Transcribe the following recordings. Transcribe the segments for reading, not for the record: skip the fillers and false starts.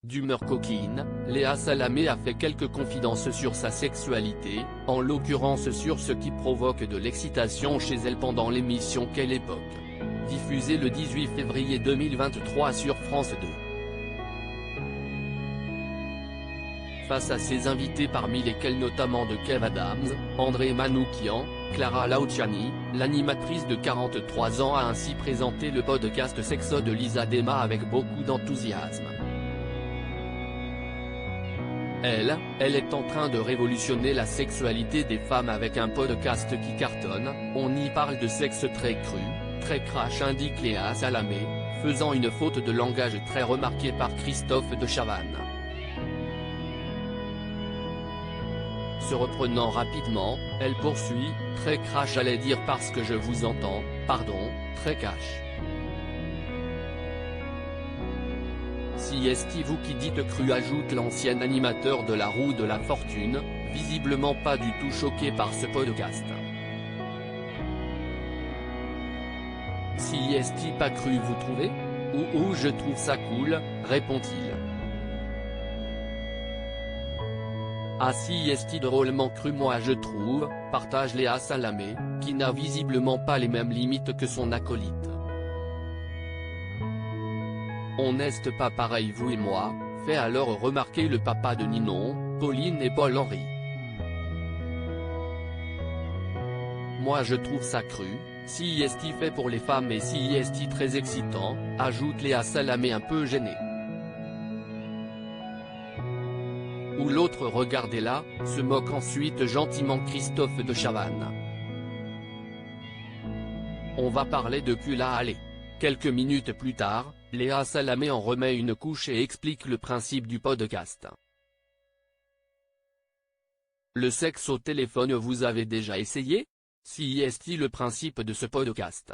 D'humeur coquine, Léa Salamé a fait quelques confidences sur sa sexualité, en l'occurrence sur ce qui provoque de l'excitation chez elle pendant l'émission Quelle époque, diffusée le 18 février 2023 sur France 2. Face à ses invités parmi lesquels notamment de Kev Adams, André Manoukian, Clara Laouciani, l'animatrice de 43 ans a ainsi présenté le podcast Sexo de Lisa Dema avec beaucoup d'enthousiasme. Elle est en train de révolutionner la sexualité des femmes avec un podcast qui cartonne, on y parle de sexe très cru, très crash, indique Léa Salamé, faisant une faute de langage très remarquée par Christophe de Chavannes. Se reprenant rapidement, elle poursuit, très crash, j'allais dire parce que je vous entends, pardon, très cash. Si est vous qui dites cru, ajoute l'ancien animateur de la roue de la fortune, visiblement pas du tout choqué par ce podcast. Si est pas cru, vous trouvez ? Ou je trouve ça cool, répond-il. Ah si est drôlement cru, moi je trouve, partage Léa Salamé, qui n'a visiblement pas les mêmes limites que son acolyte. On n'est pas pareil vous et moi, fait alors remarquer le papa de Ninon, Pauline et Paul-Henri. Moi je trouve ça cru, si est fait pour les femmes et si est très excitant, ajoute Léa Salamé un peu gênée. Ou l'autre, regardez-la, se moque ensuite gentiment Christophe de Chavannes. On va parler de cul là, allez. Quelques minutes plus tard, Léa Salamé en remet une couche et explique le principe du podcast. Le sexe au téléphone, vous avez déjà essayé ? Si est-il le principe de ce podcast ?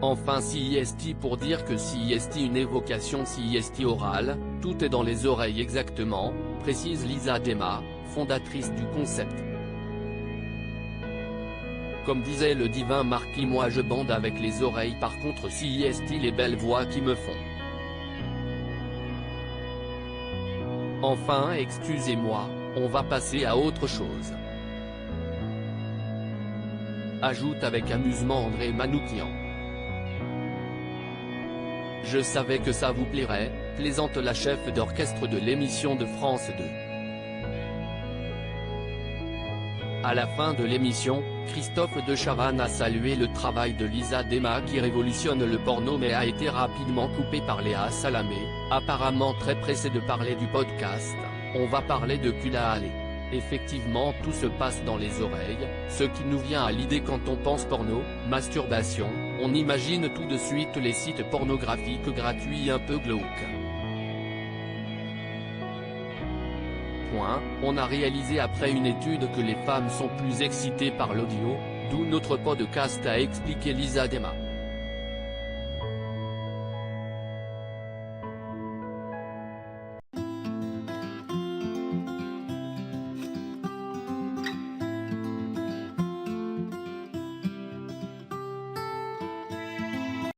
Enfin si est pour dire que si est une évocation si est orale, tout est dans les oreilles exactement, précise Lisa Dema, fondatrice du concept. Comme disait le divin Marquis, moi je bande avec les oreilles, par contre si est les belles voix qui me font. Enfin excusez-moi, on va passer à autre chose. Ajoute avec amusement André Manoukian. Je savais que ça vous plairait, plaisante la chef d'orchestre de l'émission de France 2. À la fin de l'émission, Christophe de Chavannes a salué le travail de Lisa Dema qui révolutionne le porno mais a été rapidement coupé par Léa Salamé, apparemment très pressée de parler du podcast, on va parler de cul à aller. Effectivement tout se passe dans les oreilles, ce qui nous vient à l'idée quand on pense porno, masturbation, on imagine tout de suite les sites pornographiques gratuits un peu glauques. On a réalisé après une étude que les femmes sont plus excitées par l'audio, d'où notre podcast, a expliqué Lisa Dema.